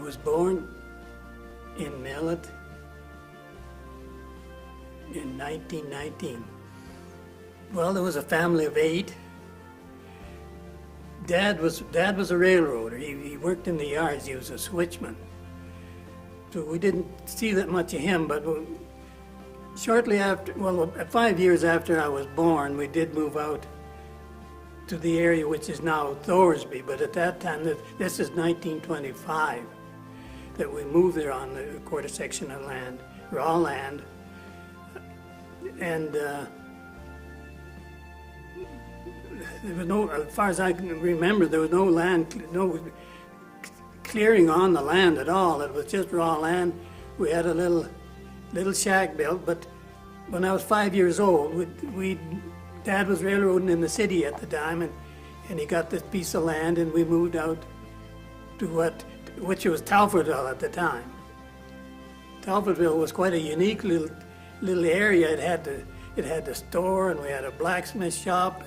was born in Millet in 1919. Well, there was a family of 8. Dad was a railroader. He worked in the yards. He was a switchman. So we didn't see that much of him, but shortly after, well, 5 years after I was born, we did move out to the area which is now Thorsby, but at that time, this is 1925, that we moved there on the quarter section of land, raw land. And there was no, as far as I can remember, there was no land, no clearing on the land at all. It was just raw land. We had a little shack built, but when I was 5 years old, Dad was railroading in the city at the time, and he got this piece of land, and we moved out to which was Talfordville at the time. Talfordville was quite a unique little area. It had the store, and we had a blacksmith shop,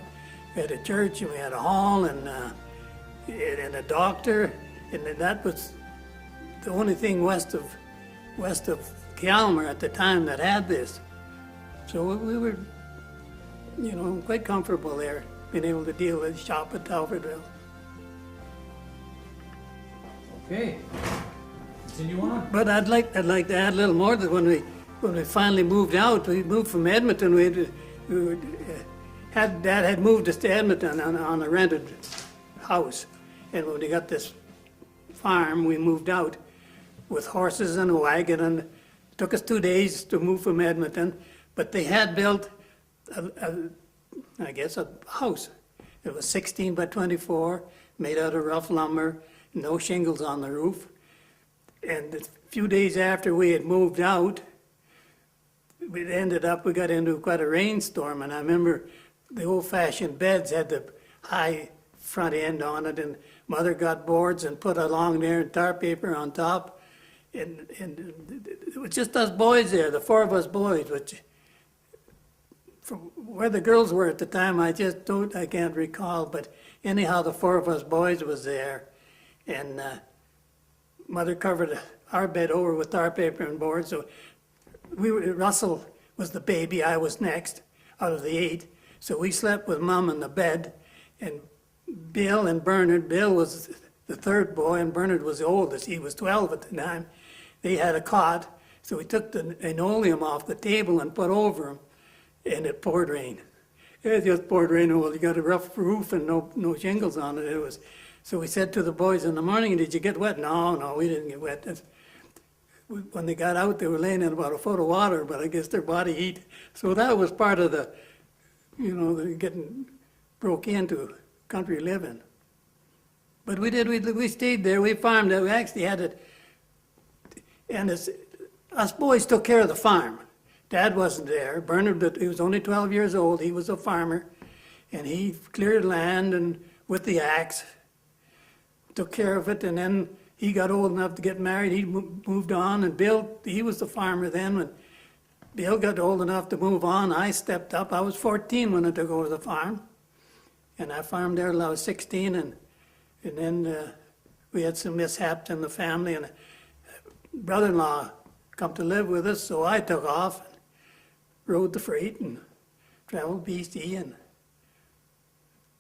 we had a church, and we had a hall, and a doctor, and that was the only thing west of Calmer at the time that had this. So we were, quite comfortable there, being able to deal with shop at Talfordville. Okay, continue on. But I'd like to add a little more that when we finally moved out, we moved from Edmonton. Dad had moved us to Edmonton on a rented house, and when we got this farm, we moved out with horses and a wagon, and it took us 2 days to move from Edmonton. But they had built a house. It was 16 by 24, made out of rough lumber, no shingles on the roof. And a few days after we had moved out, we got into quite a rainstorm, and I remember the old-fashioned beds had the high front end on it, and Mother got boards and put along there and tar paper on top, and it was just us boys there, the 4 of us boys, which from where the girls were at the time, I can't recall, but anyhow, the 4 of us boys was there, and Mother covered our bed over with tar paper and boards, so Russell was the baby, I was next out of the 8, so we slept with Mom in the bed, and Bill and Bernard, Bill was the 3rd boy, and Bernard was the oldest, he was 12 at the time. They had a cot, so we took the linoleum off the table and put over him, and it poured rain. It just poured rain. Well, you got a rough roof and no shingles on it. So we said to the boys in the morning, "Did you get wet?" No, we didn't get wet. When they got out, they were laying in about a foot of water, but I guess their body heat. So that was part of the getting broke into country living. But we stayed there. We farmed it. We actually had it, and us boys took care of the farm. Dad wasn't there. Bernard, he was only 12 years old. He was a farmer, and he cleared land and with the axe, took care of it, and then he got old enough to get married. He moved on, and Bill, he was the farmer then. When Bill got old enough to move on, I stepped up. I was 14 when I took over the farm, and I farmed there till I was 16, and then we had some mishaps in the family, and brother-in-law come to live with us, so I took off, rode the freight, and traveled BC,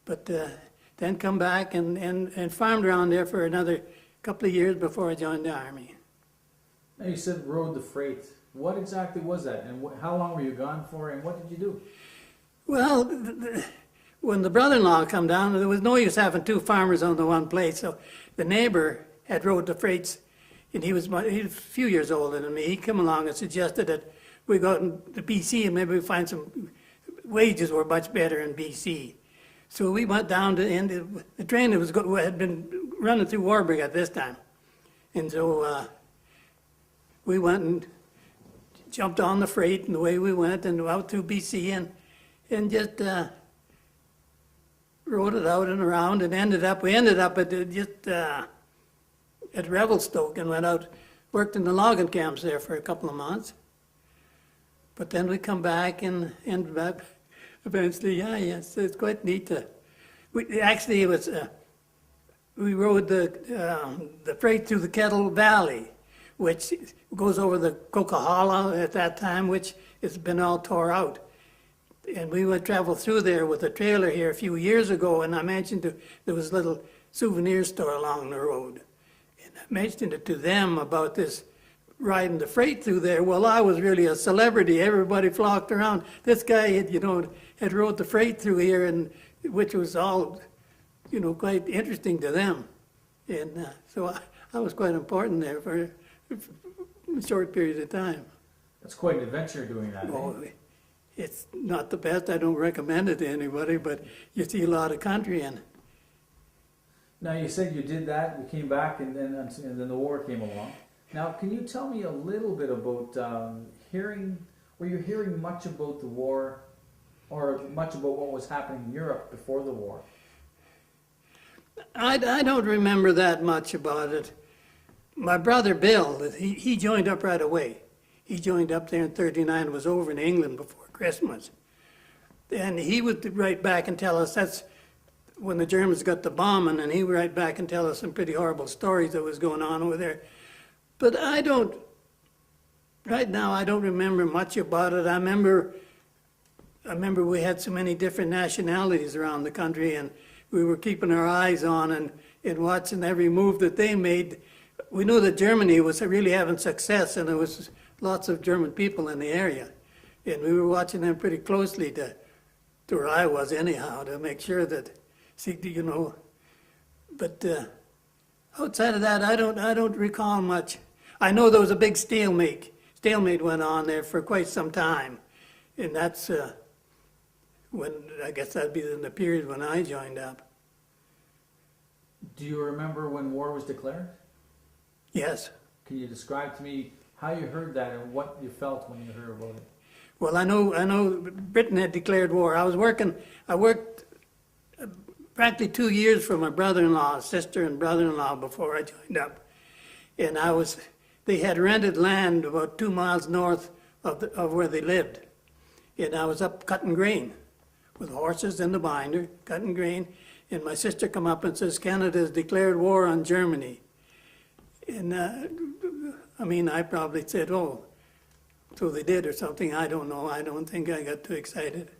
but then come back and farmed around there for another couple of years before I joined the Army. Now you said rode the freight. What exactly was that, and how long were you gone for, and what did you do? Well, when the brother-in-law come down, there was no use having 2 farmers on the one place, so the neighbor had rode the freights, and he was a few years older than me. He came along and suggested that we go out to BC and maybe we find some wages were much better in BC. So we went down to, and the train had been running through Warburg at this time. And so we went and jumped on the freight, and away we went and out through BC and just rode it out and around, and we ended up at Revelstoke, and went out, worked in the logging camps there for a couple of months. But then we come back and ended up eventually, yes, it's quite neat to, it we rode the freight through the Kettle Valley, which goes over the Coquihalla at that time, which has been all tore out. And we would travel through there with a trailer here a few years ago, and I mentioned there was a little souvenir store along the road. And I mentioned it to them about this riding the freight through there. Well, I was really a celebrity. Everybody flocked around. This guy had rode the freight through here, and which was all, quite interesting to them. And so I was quite important there for a short period of time. That's quite an adventure doing that. Oh, it's not the best. I don't recommend it to anybody, but you see a lot of country in. Now you said you did that, you came back, and then the war came along. Now, can you tell me a little bit about were you hearing much about the war, or much about what was happening in Europe before the war? I don't remember that much about it. My brother Bill, he joined up right away. He joined up there in '39 and was over in England before Christmas. And he would write back and tell us that's when the Germans got the bombing, and he would write back and tell us some pretty horrible stories that was going on over there. But right now I don't remember much about it. I remember we had so many different nationalities around the country, and we were keeping our eyes on and watching every move that they made. We knew that Germany was really having success, and there was lots of German people in the area. And we were watching them pretty closely to where I was anyhow, to make sure that, but outside of that, I don't recall much. I know there was a big stalemate. Stalemate went on there for quite some time, and that's when, I guess that'd be in the period when I joined up. Do you remember when war was declared? Yes. Can you describe to me how you heard that and what you felt when you heard about it? Well, I know Britain had declared war. I worked practically 2 years for my brother-in-law, sister and brother-in-law before I joined up. And they had rented land about 2 miles north of where they lived. And I was up cutting grain with horses in the binder, cutting grain. And my sister come up and says, Canada has declared war on Germany. And I probably said, oh, so they did or something. I don't know. I don't think I got too excited.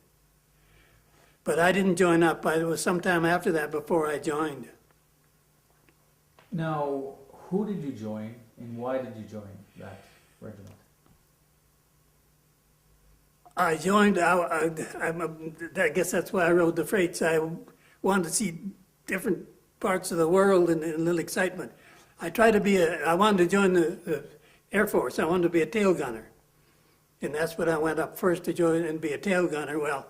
But I didn't join up. It was sometime after that before I joined. Now, who did you join and why did you join that regiment? I joined, I guess that's why I rode the freights. I wanted to see different parts of the world and a little excitement. I wanted to join the Air Force. I wanted to be a tail gunner. And that's what I went up first to join and be a tail gunner. Well,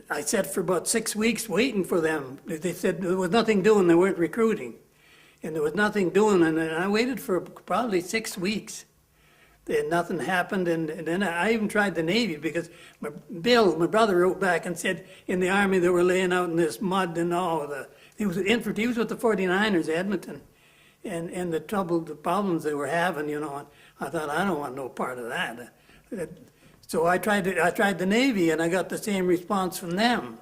I sat for about 6 weeks waiting for them. They said there was nothing doing, they weren't recruiting. And there was nothing doing, and I waited for probably 6 weeks. And nothing happened, and then I even tried the Navy because my brother, wrote back and said in the Army they were laying out in this mud and all. He was with the 49ers, Edmonton, and the problems they were having, and I thought, I don't want no part of that. So I tried the Navy, and I got the same response from them.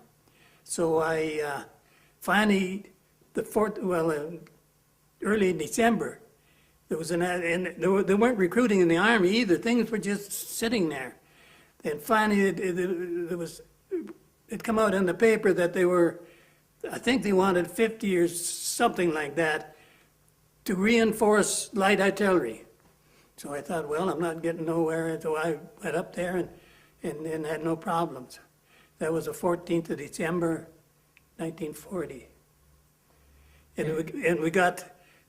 So I finally, early in December, there was they weren't recruiting in the Army either. Things were just sitting there. And finally, it come out in the paper that I think they wanted 50 or something like that to reinforce light artillery. So I thought, well, I'm not getting nowhere. So I went up there and had no problems. That was the 14th of December, 1940. And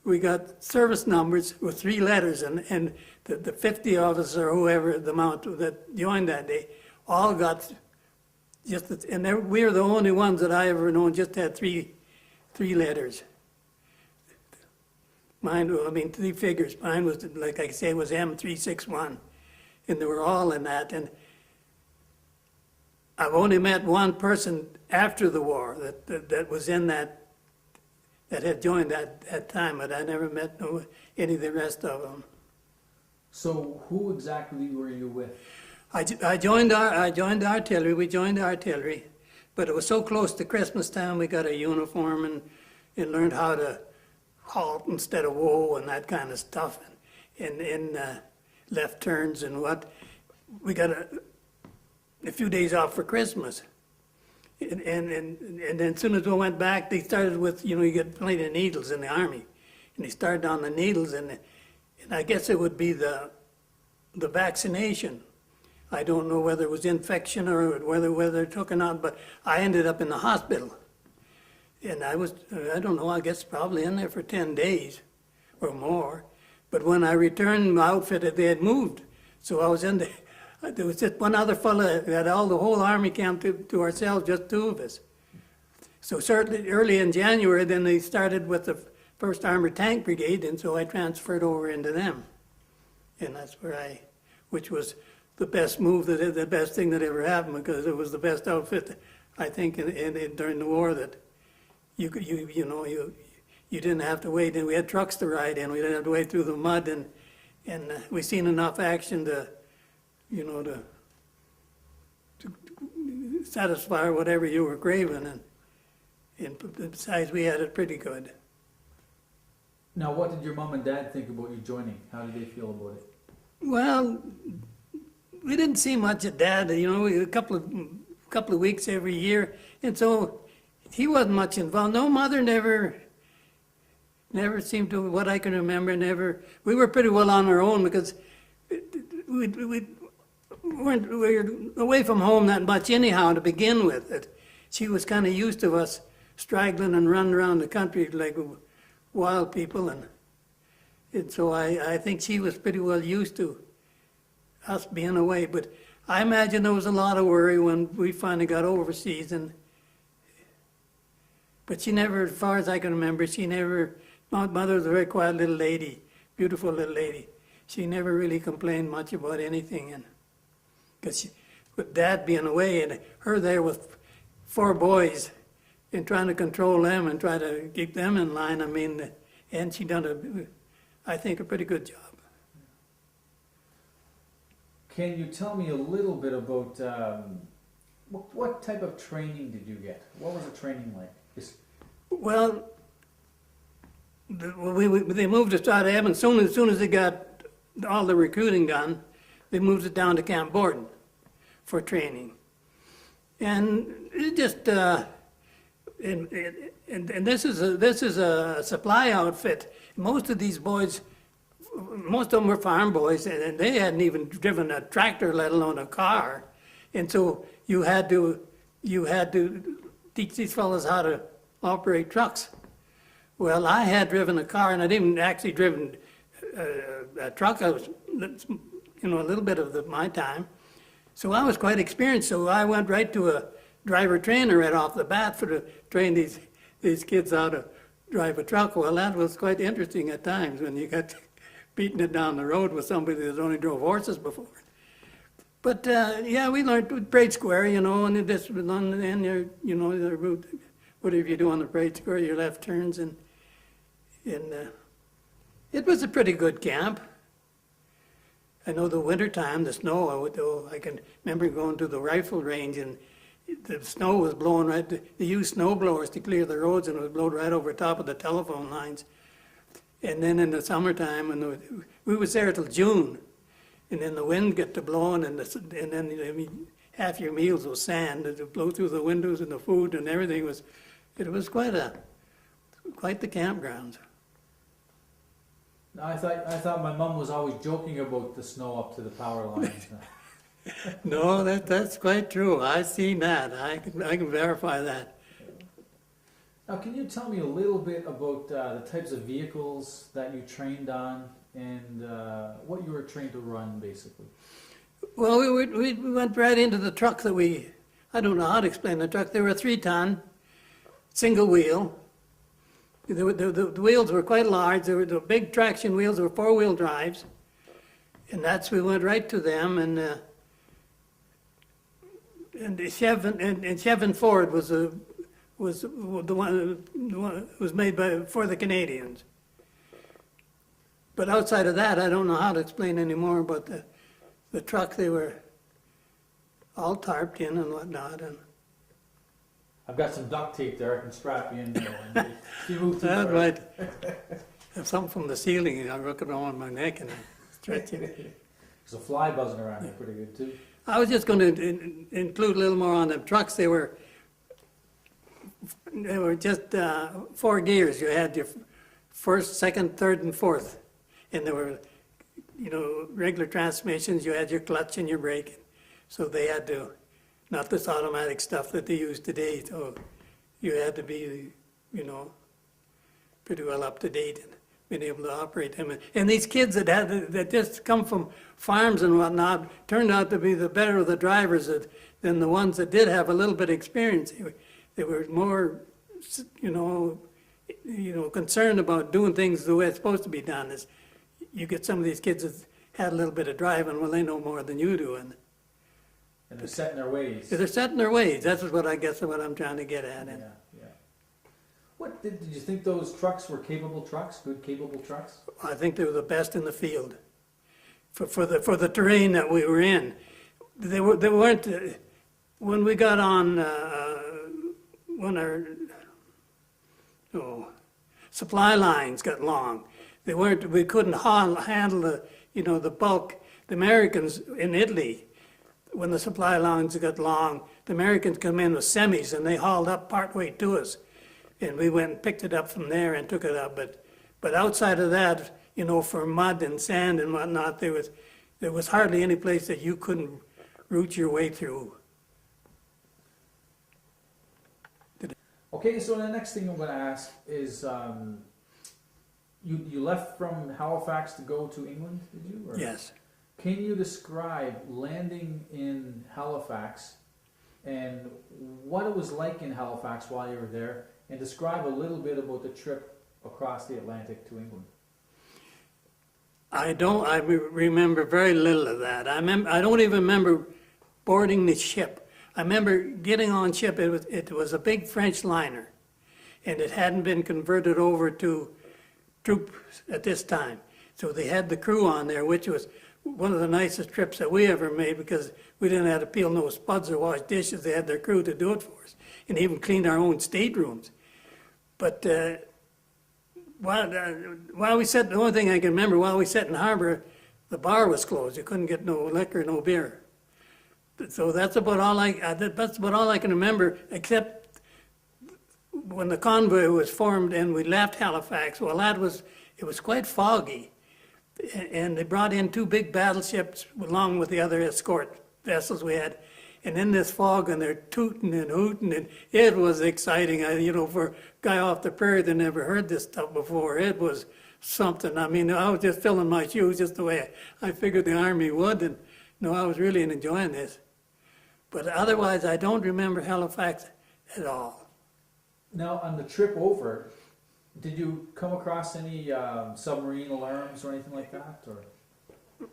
we got service numbers with 3 letters, and the 50 of us or whoever the amount that joined that day all got we were the only ones that I ever known just had three letters. Mine, 3 figures. Mine was, like I say, was M361, and they were all in that. And I've only met one person after the war that was in that had joined that time, but I never met any of the rest of them. So who exactly were you with? I joined artillery. We joined artillery, but it was so close to Christmas time. We got a uniform, and and learned how to halt instead of whoa and that kind of stuff, and left turns and what. We got a few days off for Christmas. And then as soon as we went back, they started with, you get plenty of needles in the Army. And they started on the needles, and I guess it would be the vaccination. I don't know whether it was infection or whether it took or not, but I ended up in the hospital. And I don't know, I guess probably in there for 10 days or more. But when I returned, my outfit, they had moved. So I was in there was just one other fella, we had the whole Army camp to ourselves, just two of us. So certainly early in January, then they started with the 1st Armored Tank Brigade, and so I transferred over into them. And that's which was the best move, the best thing that ever happened, because it was the best outfit, I think, during the war, that you didn't have to wait, and we had trucks to ride in, we didn't have to wait through the mud, and we seen enough action to satisfy whatever you were craving, and besides, we had it pretty good. Now, what did your mom and dad think about you joining? How did they feel about it? Well, we didn't see much of Dad, a couple of weeks every year, and so he wasn't much involved. No, Mother never seemed to, what I can remember, we were pretty well on our own, because we were away from home that much anyhow to begin with. She was kind of used to us straggling and running around the country like wild people, and so I think she was pretty well used to us being away. But I imagine there was a lot of worry when we finally got overseas, but she never, as far as I can remember, my mother was a very quiet little lady, beautiful little lady. She never really complained much about anything, and because with Dad being away and her there with 4 boys and trying to control them and try to keep them in line, and she done I think a pretty good job. Can you tell me a little bit about what type of training did you get? What was the training like? Well, they moved us out of Evan. As soon as they got all the recruiting done, they moved it down to Camp Borden for training. And it just, and this is a supply outfit. Most of these boys, most of them were farm boys, and they hadn't even driven a tractor, let alone a car. And so you had to teach these fellows how to operate trucks. Well, I had driven a car, and I didn't actually driven a truck. I was, a little bit of my time. So I was quite experienced. So I went right to a driver trainer right off the bat to train these kids how to drive a truck. Well, that was quite interesting at times when you got beating it down the road with somebody that only drove horses before. But yeah, we learned with Parade Square, and this was on the end there, the route, whatever you do on the Parade Square, your left turns, and it was a pretty good camp. I know the winter time, the snow, I can remember going to the rifle range, and the snow was blowing right, they used snow blowers to clear the roads, and it was blowing right over top of the telephone lines. And then in the summertime, we was there till June, and then the wind got to blowing, and then half your meals was sand, it would blow through the windows, and the food and everything it was quite the campground. I thought my mom was always joking about the snow up to the power lines. No, that's quite true. I've seen that. I can verify that. Now, can you tell me a little bit about the types of vehicles that you trained on and what you were trained to run, basically? Well, we went right into the truck that I don't know how to explain the truck. They were a 3-ton, single wheel. The wheels were quite large. They were the big traction wheels. They were 4-wheel drives. And we went right to them, and the Chevin Ford was the one was made for the Canadians. But outside of that, I don't know how to explain any more about the truck. They were all tarped in and whatnot. I've got some duct tape there, I can strap you in there. And if you move too That's far. right. If something from the ceiling, and I rook it on my neck and stretch it. There's a fly buzzing around there, pretty good too. I was just going to include a little more on the trucks. They were just 4 gears. You had your first, second, third, and fourth. And there were, regular transmissions. You had your clutch and your brake. So they had to, not this automatic stuff that they use today. So you had to be, pretty well up to date and being able to operate them. And these kids that just come from farms and whatnot turned out to be the better of the drivers than the ones that did have a little bit of experience. They were more, concerned about doing things the way it's supposed to be done. Is you get some of these kids that had a little bit of driving, well, they know more than you do, and they're set in their ways. they're set in their ways. That's what I guess what I'm trying to get at. Yeah, yeah. What did you think those trucks were capable trucks? Good capable trucks? I think they were the best in the field for the terrain that we were in. They weren't when we got on when our supply lines got long. We couldn't handle the bulk. The Americans in Italy, when the supply lines got long, the Americans come in with semis and they hauled up partway to us. And we went and picked it up from there and took it up. But outside of that, for mud and sand and whatnot, there was hardly any place that you couldn't route your way through. Okay, so the next thing I'm going to ask is, you left from Halifax to go to England, did you? Or? Yes. Can you describe landing in Halifax and what it was like in Halifax while you were there, and describe a little bit about the trip across the Atlantic to England? I remember very little of that. I don't even remember boarding the ship. I remember getting on ship. It was a big French liner, and it hadn't been converted over to troops at this time. So they had the crew on there, which was one of the nicest trips that we ever made because we didn't have to peel no spuds or wash dishes. They had their crew to do it for us, and even cleaned our own staterooms. But while we sat, the only thing I can remember, while we sat in harbor, the bar was closed. You couldn't get no liquor, no beer. So that's about all I can remember, except when the convoy was formed and we left Halifax. Well, it was quite foggy, and they brought in 2 big battleships along with the other escort vessels we had. And in this fog, and they're tooting and hooting, and it was exciting. For a guy off the prairie that never heard this stuff before, it was something. I mean, I was just filling my shoes just the way I figured the Army would, and I was really enjoying this. But otherwise, I don't remember Halifax at all. Now, on the trip over, did you come across any submarine alarms or anything like that? Or?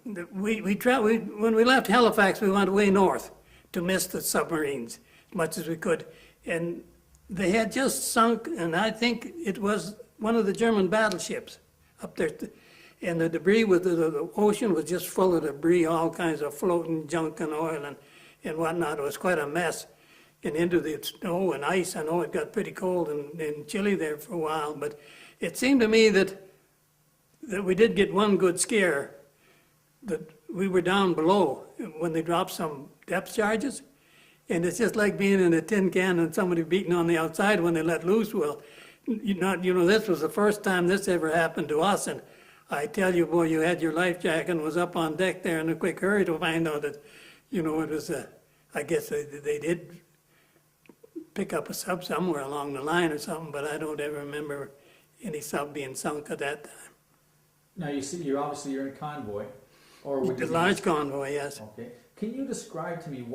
When we left Halifax, we went way north to miss the submarines as much as we could. And they had just sunk, and I think it was one of the German battleships up there. And the debris, the ocean was just full of debris, all kinds of floating junk and oil and whatnot. It was quite a mess. And into the snow and ice. I know it got pretty cold and chilly there for a while, but it seemed to me that we did get one good scare, that we were down below when they dropped some depth charges. And it's just like being in a tin can and somebody beating on the outside when they let loose. Well, this was the first time this ever happened to us. And I tell you, boy, you had your life jacket and was up on deck there in a quick hurry to find out that, it was, I guess they did pick up a sub somewhere along the line or something, but I don't ever remember any sub being sunk at that time. Now, you're in a convoy. Or would The large convoy, yes. Okay. Can you describe to me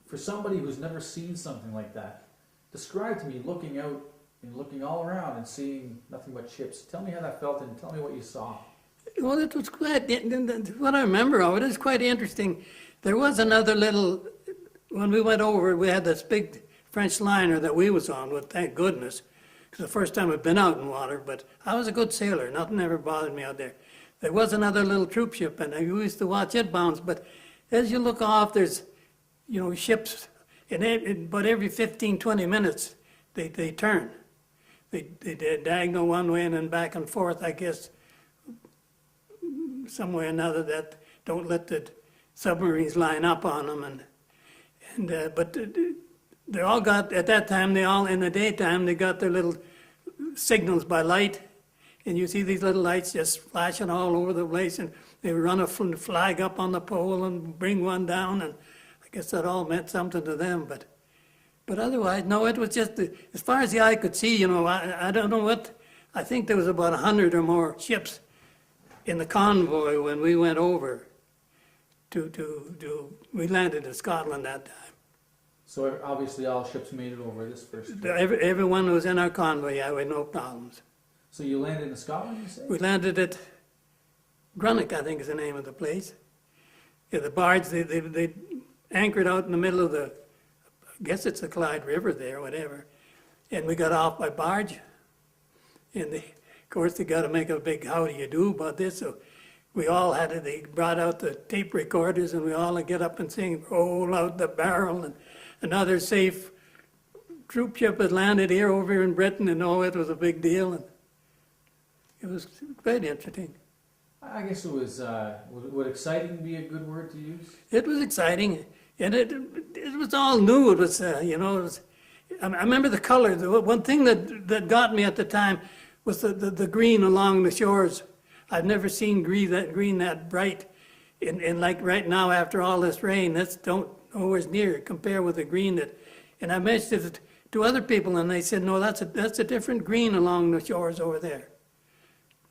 for somebody who's never seen something like that, describe to me looking out and looking all around and seeing nothing but ships. Tell me how that felt and tell me what you saw. Well, it was what I remember of it is quite interesting. There was another when we went over, we had this big French liner that we was on with, thank goodness, because the first time I'd been out in water, but I was a good sailor. Nothing ever bothered me out there. There was another little troop ship, and I used to watch it bounce, but as you look off, there's, ships, But every 15, 20 minutes, they turn. They diagonal one way and then back and forth, I guess, some way or another, that don't let the submarines line up on them. But they all got, at that time, in the daytime, they got their little signals by light. And you see these little lights just flashing all over the place, and they run a flag up on the pole and bring one down, and I guess that all meant something to them. But otherwise, no, it was just, as far as the eye could see, I don't know what, I think there was about 100 or more ships in the convoy when we went over we landed in Scotland that time. So obviously all ships made it over this first trip. Everyone who was in our convoy, yeah, we had no problems. So you landed in Scotland, you say? We landed at Greenock, I think is the name of the place. Yeah, the barge, they anchored out in the middle of I guess it's the Clyde River there, whatever. And we got off by barge. And of course, they got to make a big how do you do about this. So we all they brought out the tape recorders, and we all had to get up and sing, roll out the barrel, and another safe troop ship had landed over here in Britain, and it was a big deal. And it was quite interesting. I guess it was, would exciting be a good word to use? It was exciting, and it was all new. It was, I remember the color. The one thing that got me at the time was the green along the shores. I've never seen green that bright, and like right now after all this rain, that's nowhere near compare with the green and I mentioned it to other people, and they said, no, that's a different green along the shores over there.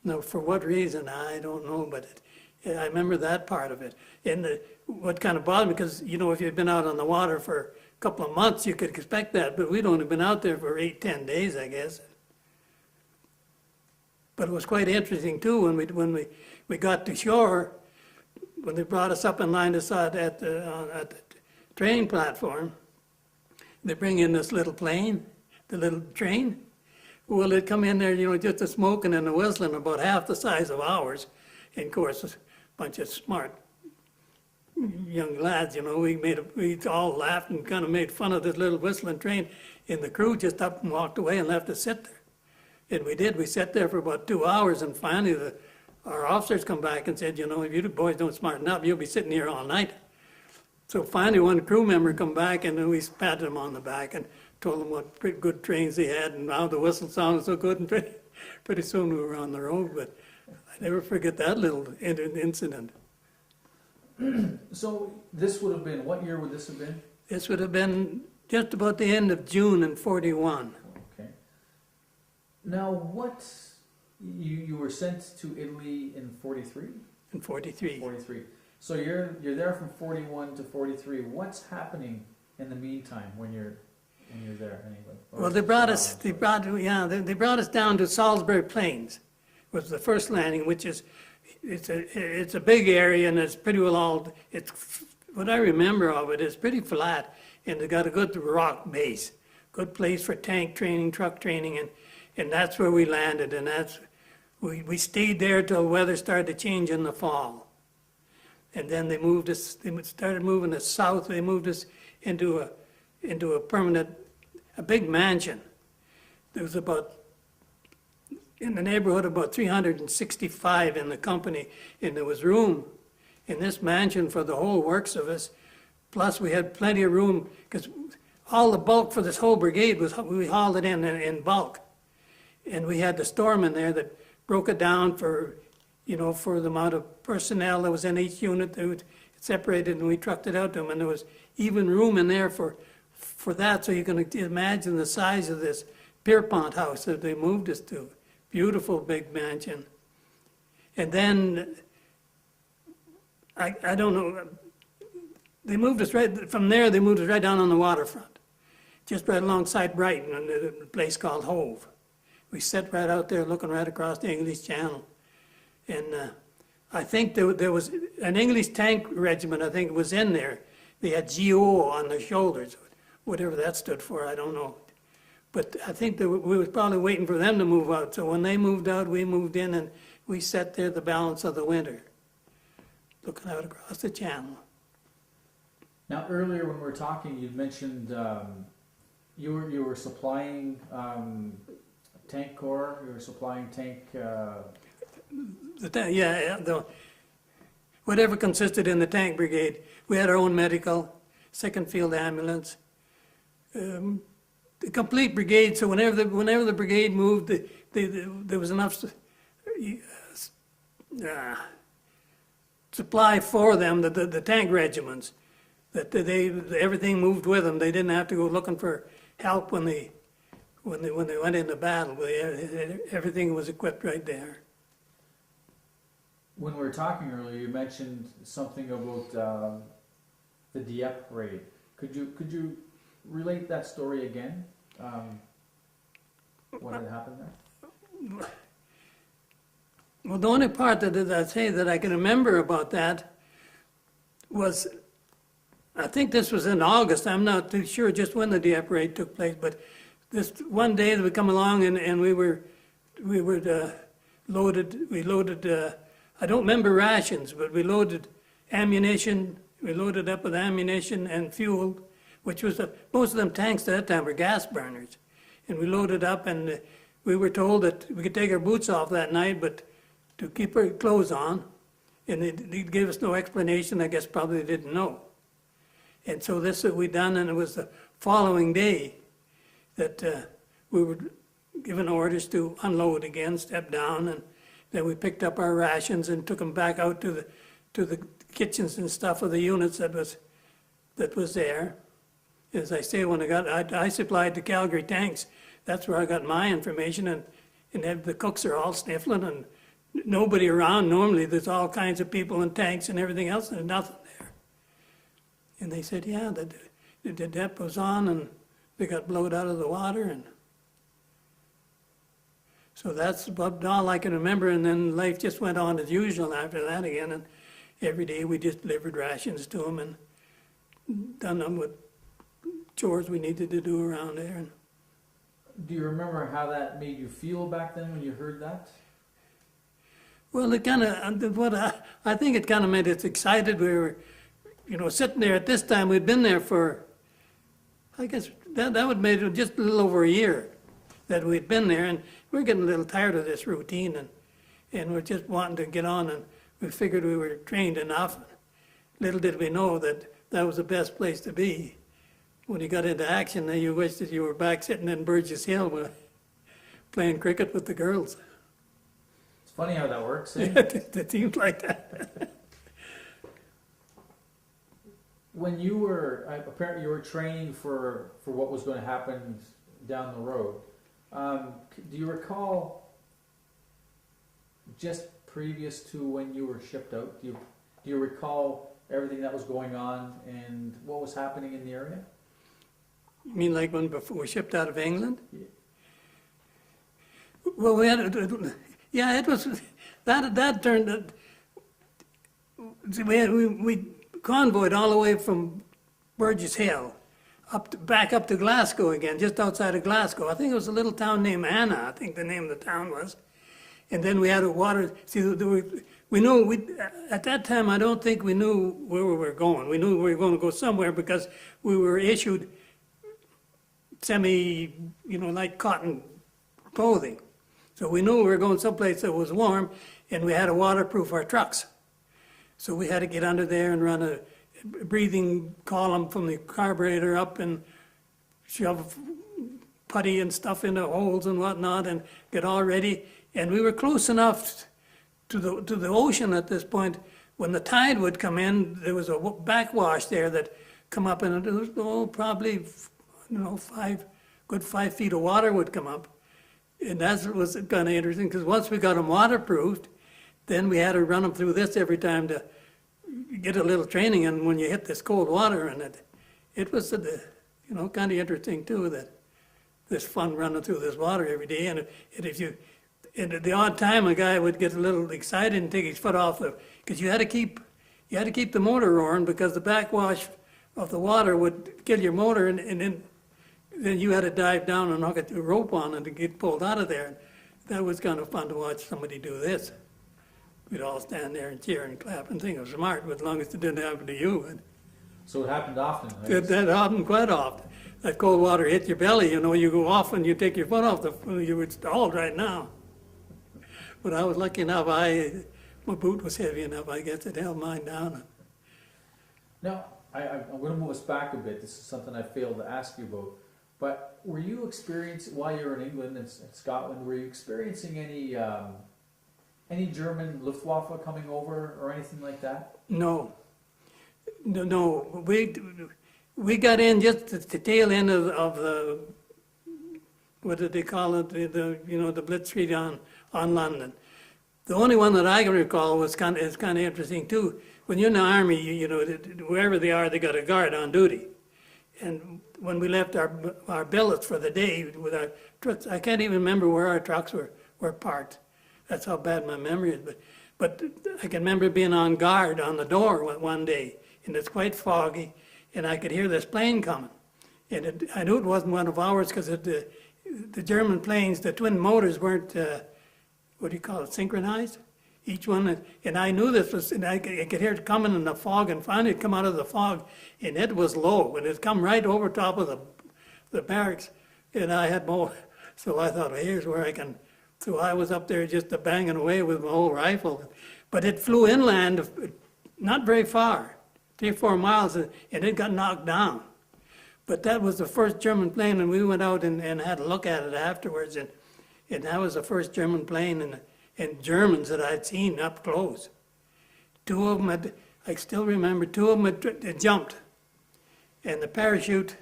No, for what reason, I don't know, but I remember that part of it. And what kind of bothered me, because, if you'd been out on the water for a couple of months, you could expect that, but we'd only been out there for 8, 10 days, I guess. But it was quite interesting, too, when we got to shore, when they brought us up and lined us out at the train platform, they bring in this little plane, the little train. Well, they'd come in there, just a smoking and a whistling about half the size of ours. And of course, a bunch of smart young lads, we all laughed and kind of made fun of this little whistling train. And the crew just up and walked away and left us sit there. And we did. We sat there for about 2 hours, and finally our officers come back and said, if you boys don't smarten up, you'll be sitting here all night. So finally one crew member come back, and then we patted him on the back and told them what pretty good trains they had and how the whistle sounded so good. And pretty soon we were on the road, but I never forget that little incident. So this would have been, what year would this have been? This would have been just about the end of June in 41. Okay. Now you were sent to Italy in 43? In 43. 43. So you're there from 41 to 43. What's happening in the meantime when you're there anyway? Well, they brought us down to Salisbury Plains. Was the first landing, which is it's a big area, and it's pretty well it's what I remember of it is pretty flat, and they got a good rock base, good place for tank training, truck training, and that's where we landed, and we stayed there till the weather started to change in the fall. And then they started moving us south. They moved us into a permanent, a big mansion. There was in the neighborhood about 365 in the company, and there was room in this mansion for the whole works of us. Plus we had plenty of room, because all the bulk for this whole brigade we hauled it in bulk. And we had the storeman there that broke it down for the amount of personnel that was in each unit. It was separated, and we trucked it out to them, and there was even room in there for that. So you can imagine the size of this Pierpont house that they moved us to. Beautiful big mansion. And then, I don't know, they moved us from there, they moved us right down on the waterfront, just right alongside Brighton, in a place called Hove. We sat right out there looking right across the English Channel. And I think there was an English tank regiment, I think, was in there. They had GO on their shoulders, whatever that stood for, I don't know. But I think that we was probably waiting for them to move out. So when they moved out, we moved in, and we sat there the balance of the winter, looking out across the channel. Now, earlier when we were talking, you mentioned you were supplying tank corps. You were supplying tank. Whatever consisted in the tank brigade. We had our own medical, second field ambulance, the complete brigade. So whenever the brigade moved, there was enough supply for them. The tank regiments that everything moved with them. They didn't have to go looking for help when they went into battle. Everything was equipped right there. When we were talking earlier, you mentioned something about the Dieppe raid. Could you relate that story again? What had happened there? Well, the only part that I can remember about that was, I think this was in August. I'm not too sure just when the Dieppe raid took place, but this one day that we come along and we were loaded. We loaded. I don't remember rations, but we loaded ammunition. We loaded up with ammunition and fuel, which was most of them tanks at that time were gas burners, and we loaded up. And we were told that we could take our boots off that night, but to keep our clothes on. And they gave us no explanation. I guess probably they didn't know. And so this we done, and it was the following day that we were given orders to unload again, step down, and then we picked up our rations and took them back out to the kitchens and stuff of the units that was there. As I say, when I supplied the Calgary tanks. That's where I got my information, and the cooks are all sniffling and nobody around. Normally there's all kinds of people in tanks and everything else, and there's nothing there. And they said, yeah, the Dieppe was on and they got blowed out of the water, and so that's about all I can remember. And then life just went on as usual after that again, and every day we just delivered rations to them and done them with chores we needed to do around there. And do you remember how that made you feel back then when you heard that? well, it kind of, I think it kind of made us excited. We were, sitting there at this time. We'd been there for, I guess that would made it just a little over a year that we'd been there, and we're getting a little tired of this routine, and we're just wanting to get on. And we figured we were trained enough. Little did we know that that was the best place to be. When you got into action, then you wished that you were back sitting in Burgess Hill playing cricket with the girls. It's funny how that works, eh? It seems like that. When you were, apparently you were training for what was going to happen down the road. Do you recall, just previous to when you were shipped out, do you recall everything that was going on and what was happening in the area? You mean like before we shipped out of England? Yeah. Well, it was, that turned, we convoyed all the way from Burgess Hill back up to Glasgow again, just outside of Glasgow. I think it was a little town named Anna, I think the name of the town was. And then we had a water, at that time, I don't think we knew where we were going. We knew we were going to go somewhere because we were issued light cotton clothing. So we knew we were going someplace that was warm, and we had to waterproof our trucks. So we had to get under there and run a breathing column from the carburetor up and shove putty and stuff into holes and whatnot and get all ready. And we were close enough to the ocean at this point. When the tide would come in, there was a backwash there that come up, and it was probably 5 feet of water would come up. And that was kind of interesting, because once we got them waterproofed, then we had to run them through this every time to get a little training. And when you hit this cold water, and it was kind of interesting too, that this fun running through this water every day. And at the odd time, a guy would get a little excited and take his foot off because you had to keep the motor roaring, because the backwash of the water would kill your motor, and then you had to dive down and hook a rope on and to get pulled out of there. That was kind of fun to watch somebody do this. We'd all stand there and cheer and clap and think it was smart, but as long as it didn't happen to you. So it happened often, right? That happened quite often. That cold water hit your belly, you know, you go off and you take your foot off you would stalled right now. But I was lucky enough, my boot was heavy enough, I guess it held mine down. Now, I'm going to move us back a bit. This is something I failed to ask you about. But were you experiencing, while you were in England and Scotland, were you experiencing any German Luftwaffe coming over or anything like that? No, we got in just at the tail end of the, what did they call it, the Blitzkrieg on London. The only one that I can recall is kind of interesting too. When you're in the army, wherever they are, they got a guard on duty. And when we left our billets for the day with our trucks, I can't even remember where our trucks were parked. That's how bad my memory is. But I can remember being on guard on the door one day, and it's quite foggy, and I could hear this plane coming. And I knew it wasn't one of ours because the German planes, the twin motors weren't, synchronized? Each one, and I knew this was, and I could hear it coming in the fog, and finally it come out of the fog, and it was low, and it come right over top of the barracks, and I had more, so I thought, well, here's where I can, so I was up there just banging away with my whole rifle, but it flew inland, not very far, 3 or 4 miles, and it got knocked down. But that was the first German plane, and we went out and had a look at it afterwards, and that was the first German plane, and Germans that I'd seen up close. 2 of them I still remember, 2 of them had jumped. And the parachute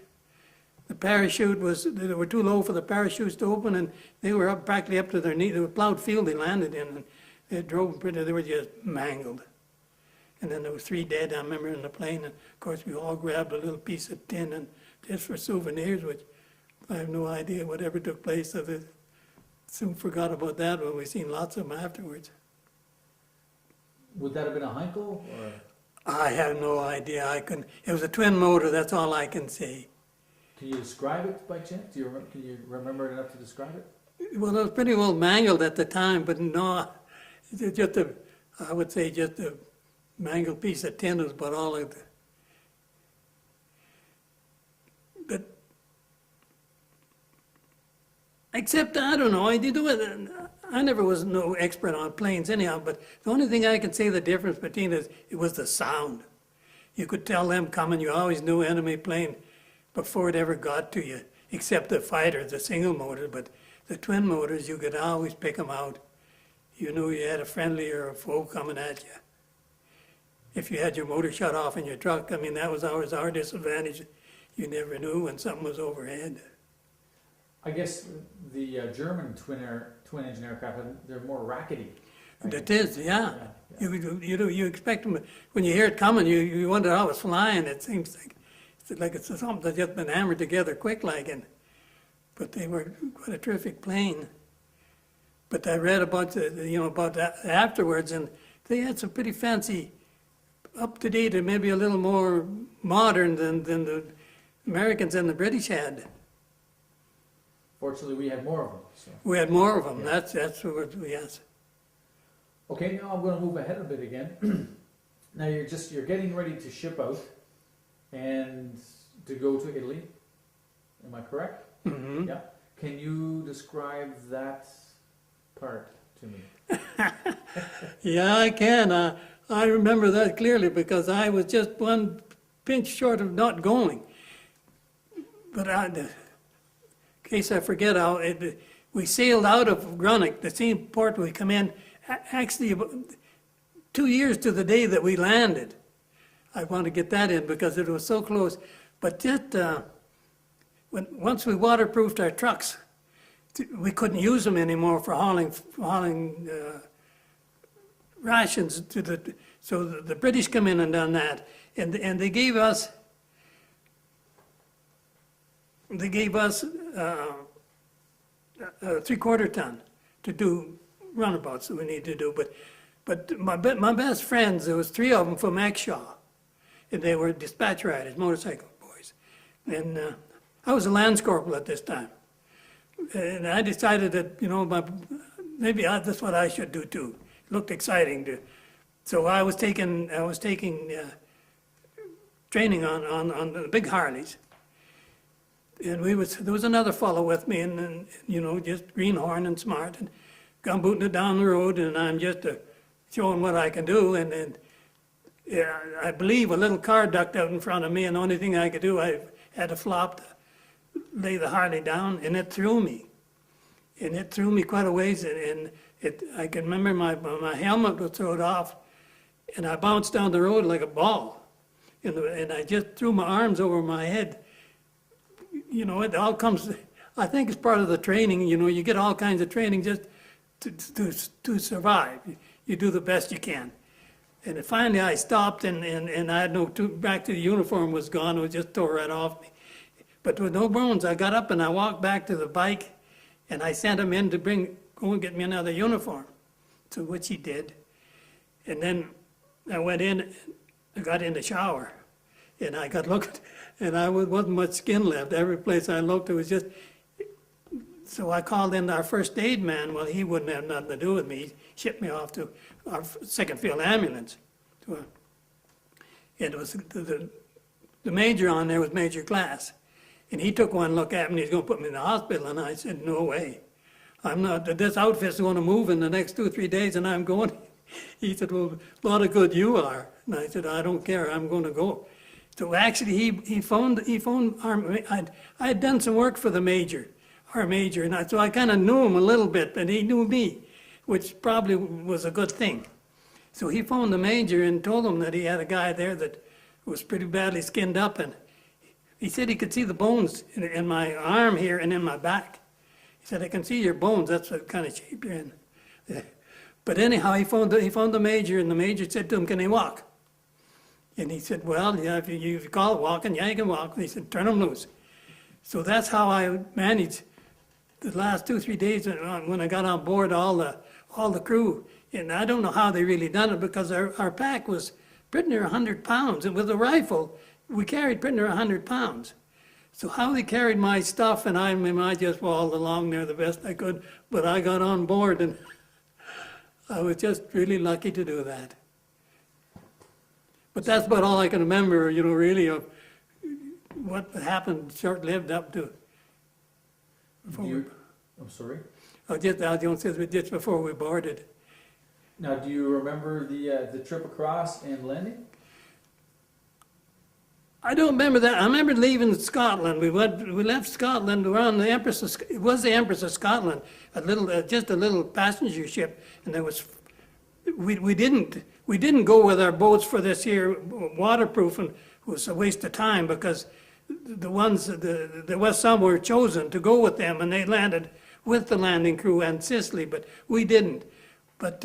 was, they were too low for the parachutes to open, and they were practically up to their knees. It was a plowed field they landed in, and they drove pretty, they were just mangled. And then there was 3 dead, I remember, in the plane, and of course we all grabbed a little piece of tin and just for souvenirs, which I have no idea whatever took place of it. Soon forgot about that when we seen lots of them afterwards. Would that have been a Heinkel or? I have no idea. It was a twin motor. That's all I can say. Can you describe it by chance? Can you remember it enough to describe it? Well, it was pretty well mangled at the time, but no, it's just I would say just a mangled piece of tin was about all of it. But except, I don't know, I never was no expert on planes anyhow, but the only thing I can say the difference between it was the sound. You could tell them coming, you always knew enemy plane before it ever got to you, except the fighter, the single motor, but the twin motors, you could always pick them out. You knew you had a friendly or a foe coming at you. If you had your motor shut off in your truck, I mean, that was always our disadvantage. You never knew when something was overhead. I guess the German twin-engine aircraft, they're more rackety. Right? It is, yeah. You expect them, when you hear it coming, you wonder how it's flying. It seems like it's something that's just been hammered together quick like it. But they were quite a terrific plane. But I read about that afterwards, and they had some pretty fancy, up-to-date, and maybe a little more modern than the Americans and the British had. Fortunately, we had more of them. So. We had more of them. Yeah. That's what, yes. Okay, now I'm going to move ahead a bit again. Now you're getting ready to ship out and to go to Italy. Am I correct? Mm-hmm. Yeah. Can you describe that part to me? Yeah, I can. I remember that clearly because I was just one pinch short of not going. But in case I forget, we sailed out of Grunnick, the same port we come in, actually about 2 years to the day that we landed. I want to get that in because it was so close. But just once we waterproofed our trucks, we couldn't use them anymore for hauling rations so the British come in and done that, and they gave us a 3/4 ton to do runabouts that we need to do. But my best friends, there was 3 of them from Exshaw, and they were dispatch riders, motorcycle boys. And I was a lance corporal at this time, and I decided that maybe that's what I should do too. It looked exciting to. So I was taking training on the big Harleys. And there was another fellow with me, and you know, just greenhorn and smart, and gumbooting it down the road, and I'm just showing what I can do, and yeah, I believe a little car ducked out in front of me, and the only thing I could do, I had to flop, lay the Harley down, and it threw me. And it threw me quite a ways, and I can remember my helmet was thrown off, and I bounced down the road like a ball. And I just threw my arms over my head. You know, it all comes, I think it's part of the training, you know, you get all kinds of training just to survive. You do the best you can. And finally I stopped, and I had back to the uniform was gone, it was just tore right off me. But with no bones, I got up and I walked back to the bike, and I sent him in to go and get me another uniform, so which he did. And then I went in, I got in the shower, and I got looked, and wasn't much skin left. Every place I looked, it was just, so I called in our first aid man. Well, he wouldn't have nothing to do with me. He shipped me off to our second field ambulance. And it was the major on there was Major Glass. And he took one look at me, and he's going to put me in the hospital, and I said, no way. I'm not, this outfit's going to move in the next 2 or 3 days, and I'm going. He said, well, a lot of good you are. And I said, I don't care, I'm going to go. So actually, he phoned I had done some work for the major, our major, and so I kind of knew him a little bit, but he knew me, which probably was a good thing. So he phoned the major and told him that he had a guy there that was pretty badly skinned up, and he said he could see the bones in my arm here and in my back. He said, I can see your bones, that's what kind of shape you're in. But anyhow, he phoned the major, and the major said to him, can he walk? And he said, well, yeah, if you call it walking, yeah, you can walk. And he said, turn him loose. So that's how I managed the last 2 or 3 days when I got on board all the crew. And I don't know how they really done it, because our pack was pretty near 100 pounds. And with a rifle, we carried pretty near 100 pounds. So how they carried my stuff, and I just walled along there the best I could, but I got on board, and I was just really lucky to do that. But that's about all I can remember, you know, really, of what happened short-lived up to. I'm sorry? I was going to say just before we boarded. Now, do you remember the trip across and landing? I don't remember that. I remember leaving Scotland. We left Scotland. We were on the Empress of, it was the Empress of Scotland, just a little passenger ship, and there was. We didn't go with our boats for this here waterproof, and it was a waste of time, because there was some were chosen to go with them, and they landed with the landing crew and Sicily, but we didn't. But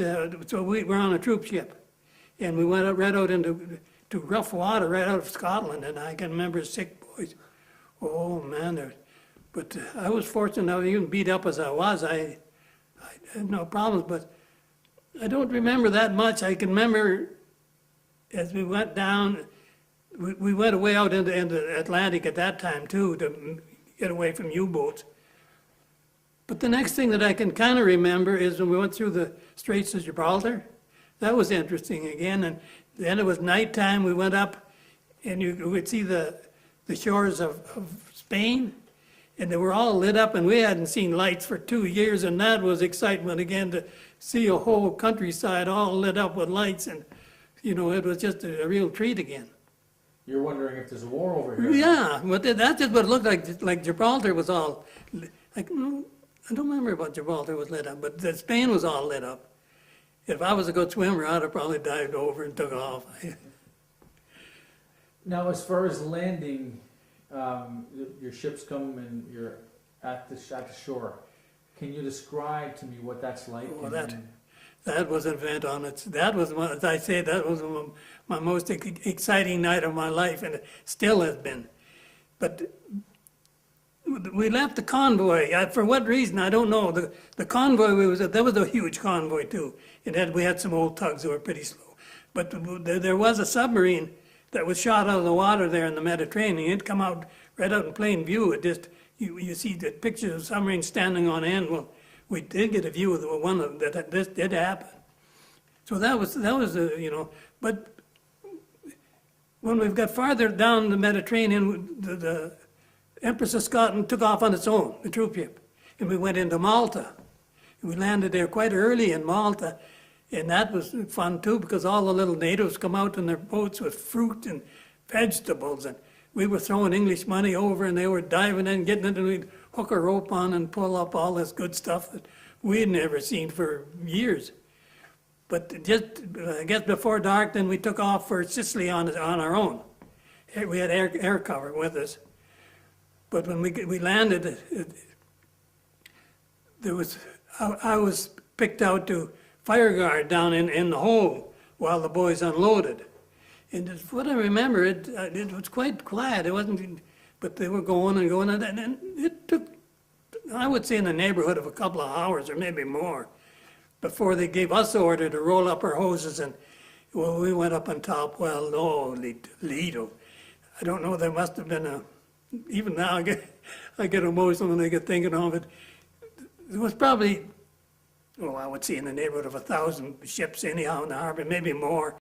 so we were on a troop ship, and we went right out into rough water right out of Scotland, and I can remember sick boys. Oh man, but I was fortunate. I was even beat up as I was. I had no problems, but I don't remember that much. I can remember as we went down, we went away out into the Atlantic at that time too, to get away from U-boats. But the next thing that I can kind of remember is when we went through the Straits of Gibraltar. That was interesting again. And then it was nighttime. We went up, and you would see the shores of Spain, and they were all lit up, and we hadn't seen lights for 2 years, and that was excitement again, to see a whole countryside all lit up with lights, and you know, it was just a real treat again. You're wondering if there's a war over here? Yeah, but that's just what it looked like Gibraltar was all, like, no, I don't remember about Gibraltar was lit up, but Spain was all lit up. If I was a good swimmer, I'd have probably dived over and took off. Now, as far as landing, your ships come and you're at the shore. Can you describe to me what that's like? Well, that was an event on its. That was, as I say, that was my most exciting night of my life, and it still has been. But we left the convoy. For what reason, I don't know. The convoy there was a huge convoy too. We had some old tugs that were pretty slow. But there was a submarine that was shot out of the water there in the Mediterranean. It come out right out in plain view. It just, you see the pictures of submarines standing on end. Well, we did get a view of the one that this did happen. So that was you know, but when we've got farther down the Mediterranean, the Empress of Scotland took off on its own, the troop ship, and we went into Malta. We landed there quite early in Malta, and that was fun too, because all the little natives come out in their boats with fruit and vegetables, and we were throwing English money over, and they were diving in, getting it, and we'd hook a rope on and pull up all this good stuff that we'd never seen for years. But just, I guess before dark, then we took off for Sicily on our own. We had air cover with us. But when we landed, I was picked out to fire guard down in the hole while the boys unloaded. And what I remember, it was quite quiet. It wasn't, but they were going and going, and it took, I would say, in the neighborhood of a couple of hours or maybe more before they gave us the order to roll up our hoses. And well, we went up on top. Well, holy Toledo. I don't know, there must have been even now I get emotional when I get thinking of it. There was probably, I would say in the neighborhood of 1,000 ships anyhow in the harbor, maybe more.